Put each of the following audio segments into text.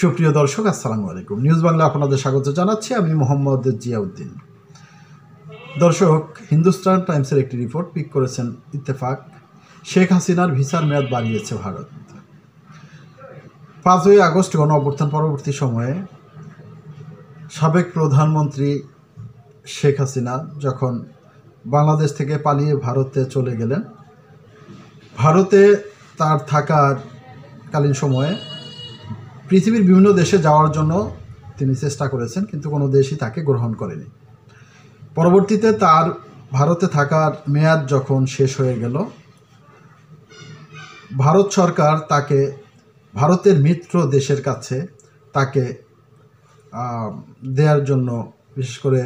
সুপ্রিয় দর্শক, আসসালামু আলাইকুম। নিউজ বাংলা আপনাদের স্বাগত জানাচ্ছি। আমি মোহাম্মদ জিয়াউদ্দিন। দর্শক, হিন্দুস্তান টাইমসের একটি রিপোর্ট পিক করেছেন ইত্তেফাক। শেখ হাসিনার ভিসার মেয়াদ বাড়িয়েছে ভারত। 5ই আগস্ট গণ অভ্যুত্থান পরবর্তী সময়ে সাবেক প্রধানমন্ত্রী শেখ হাসিনা যখন বাংলাদেশ থেকে পালিয়ে ভারতে চলে গেলেন, ভারতে তার থাকার কালীন সময়ে পৃথিবীর বিভিন্ন দেশে যাওয়ার জন্য তিনি চেষ্টা করেছেন, কিন্তু কোনো দেশই তাকে গ্রহণ করেনি। পরবর্তীতে তার ভারতে থাকার মেয়াদ যখন শেষ হয়ে গেল, ভারত সরকার তাকে ভারতের মিত্র দেশের কাছে তাকে দেওয়ার জন্য, বিশেষ করে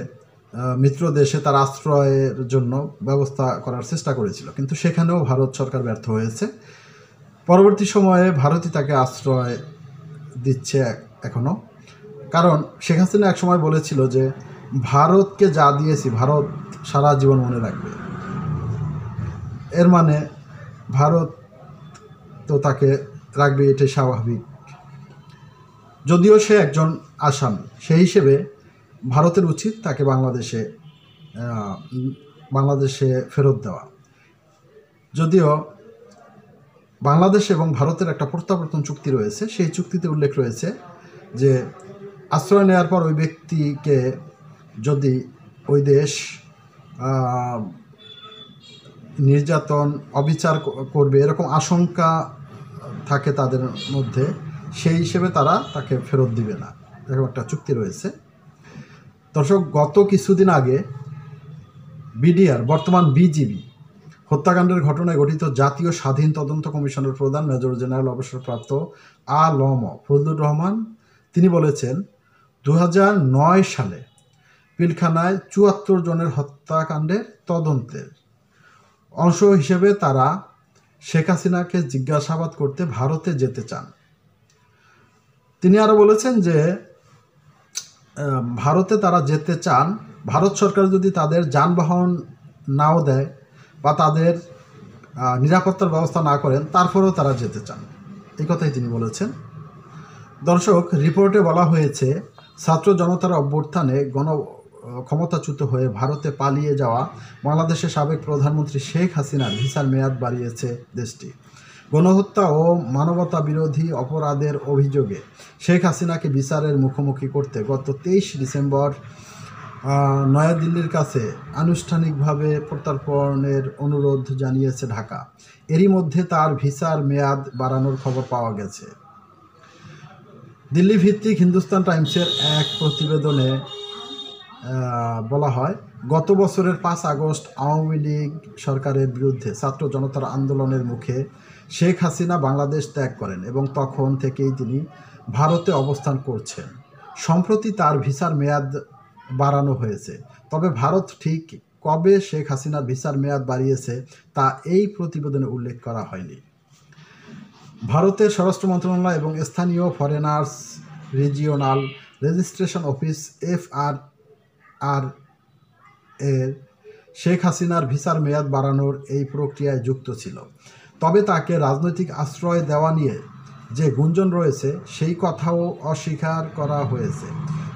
মিত্র দেশে তার আশ্রয়ের জন্য ব্যবস্থা করার চেষ্টা করেছিল, কিন্তু সেখানেও ভারত সরকার ব্যর্থ হয়েছে। পরবর্তী সময়ে ভারতই তাকে আশ্রয় দিচ্ছে এখনও। কারণ শেখ হাসিনা একসময় বলেছিল যে ভারতকে যা দিয়েছি ভারত সারা জীবন মনে রাখবে। এর মানে ভারত তো তাকে রাখবে, এটাই স্বাভাবিক। যদিও সে একজন আসামি, সেই হিসেবে ভারতের উচিত তাকে বাংলাদেশে ফেরত দেওয়া। যদিও বাংলাদেশ এবং ভারতের একটা প্রত্যাবর্তন চুক্তি রয়েছে, সেই চুক্তিতে উল্লেখ রয়েছে যে আশ্রয় নেওয়ার পর ওই ব্যক্তিকে যদি ওই দেশ নির্যাতন, অবিচার করবে এরকম আশঙ্কা থাকে তাদের মধ্যে, সেই হিসেবে তারা তাকে ফেরত দিবে না, এরকম একটা চুক্তি রয়েছে। দর্শক, গত কিছুদিন আগে বিডিআর, বর্তমান বিজিবি হত্যাকাণ্ডের ঘটনায় গঠিত জাতীয় স্বাধীন তদন্ত কমিশনের প্রধান মেজর জেনারেল অবসরপ্রাপ্ত আ.ল.ম. ফজলুর রহমান তিনি বলেছেন, 2009 সালে পিলখানায় 74 জনের হত্যাকাণ্ডের তদন্তের অংশ হিসেবে তারা শেখ হাসিনাকে জিজ্ঞাসাবাদ করতে ভারতে যেতে চান। তিনি আরও বলেছেন যে ভারতে তারা যেতে চান, ভারত সরকার যদি তাদের যানবাহন নাও দেয় বা তাদের নিরাপত্তার ব্যবস্থা না করেন, তারপরেও তারা যেতে চান, এই কথাই তিনি বলেছেন। দর্শক, রিপোর্টে বলা হয়েছে, ছাত্র জনতার অভ্যুত্থানে ক্ষমতাচ্যুত হয়ে ভারতে পালিয়ে যাওয়া বাংলাদেশের সাবেক প্রধানমন্ত্রী শেখ হাসিনার ভিসার মেয়াদ বাড়িয়েছে দেশটি। গণহত্যা ও মানবতা বিরোধী অপরাধের অভিযোগে শেখ হাসিনাকে বিচারের মুখোমুখি করতে গত 23 ডিসেম্বর নয়াদিল্লির কাছে আনুষ্ঠানিকভাবে প্রত্যর্পণের অনুরোধ জানিয়েছে ঢাকা। এরই মধ্যে তার ভিসার মেয়াদ বাড়ানোর খবর পাওয়া গেছে। দিল্লি ভিত্তিক হিন্দুস্তান টাইমসের এক প্রতিবেদনে বলা হয়, গত বছরের 5 আগস্ট আওয়ামী লীগ সরকারের বিরুদ্ধে ছাত্র জনতার আন্দোলনের মুখে শেখ হাসিনা বাংলাদেশ ত্যাগ করেন এবং তখন থেকেই তিনি ভারতে অবস্থান করছেন। সম্প্রতি তার ভিসার মেয়াদ বাড়ানো হয়েছে, তবে ভারত ঠিক কবে শেখ হাসিনার ভিসার মেয়াদ বাড়িয়েছে তা এই প্রতিবেদনে উল্লেখ করা হয়নি। ভারতের স্বরাষ্ট্র মন্ত্রণালয় এবং স্থানীয় foreigners regional registration office FRR এর শেখ হাসিনার ভিসার মেয়াদ বাড়ানোর এই প্রক্রিয়ায় যুক্ত ছিল, তবে তাকে রাজনৈতিক আশ্রয় দেওয়া নিয়ে যে গুঞ্জন রয়েছে সেই কথাও অস্বীকার করা হয়েছে।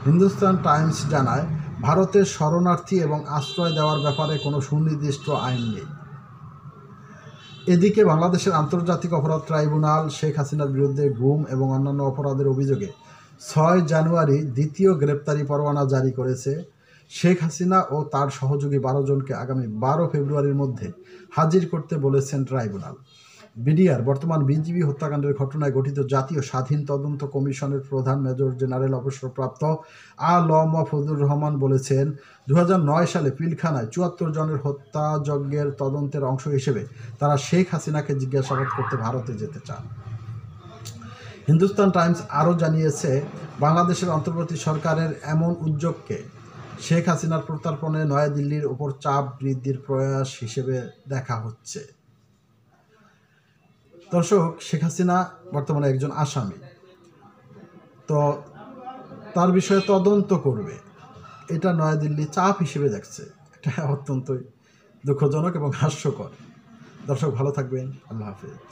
হিন্দুস্তান টাইমস জানায়, ভারতের শরণার্থী এবং আশ্রয় দেওয়ার ব্যাপারে কোনো সুনির্দিষ্ট আইন নেই। এদিকে বাংলাদেশের আন্তর্জাতিক অপরাধ ট্রাইব্যুনাল শেখ হাসিনার বিরুদ্ধে গুম এবং অন্যান্য অপরাধের অভিযোগে 6 জানুয়ারি দ্বিতীয় গ্রেপ্তারি পরোয়ানা জারি করেছে। শেখ হাসিনা ও তার সহযোগী 12 জনকে আগামী 12 ফেব্রুয়ারির মধ্যে হাজির করতে বলেছেন ট্রাইব্যুনাল। বিডিআর, বর্তমান বিজিবি হত্যাকাণ্ডের ঘটনায় গঠিত জাতীয় স্বাধীন তদন্ত কমিশনের প্রধান মেজর জেনারেল অবসরপ্রাপ্ত আ.ল.ম. ফজলুর রহমান বলেছেন, 2009 সালে পিলখানায় 74 জনের হত্যাযজ্ঞের তদন্তের অংশ হিসেবে তারা শেখ হাসিনাকে জিজ্ঞাসাবাদ করতে ভারতে যেতে চান। হিন্দুস্তান টাইমস আরও জানিয়েছে, বাংলাদেশের অন্তর্বর্তী সরকারের এমন উদ্যোগকে শেখ হাসিনার প্রত্যর্পণে নয়াদিল্লির ওপর চাপ বৃদ্ধির প্রয়াস হিসেবে দেখা হচ্ছে। দর্শক, শেখ হাসিনা বর্তমানে একজন আসামি, তো তার বিষয়ে তদন্ত করবে, এটা নয়াদিল্লি চাপ হিসেবে দেখছে। এটা অত্যন্তই দুঃখজনক এবং হাস্যকর। দর্শক, ভালো থাকবেন। আল্লাহ হাফেজ।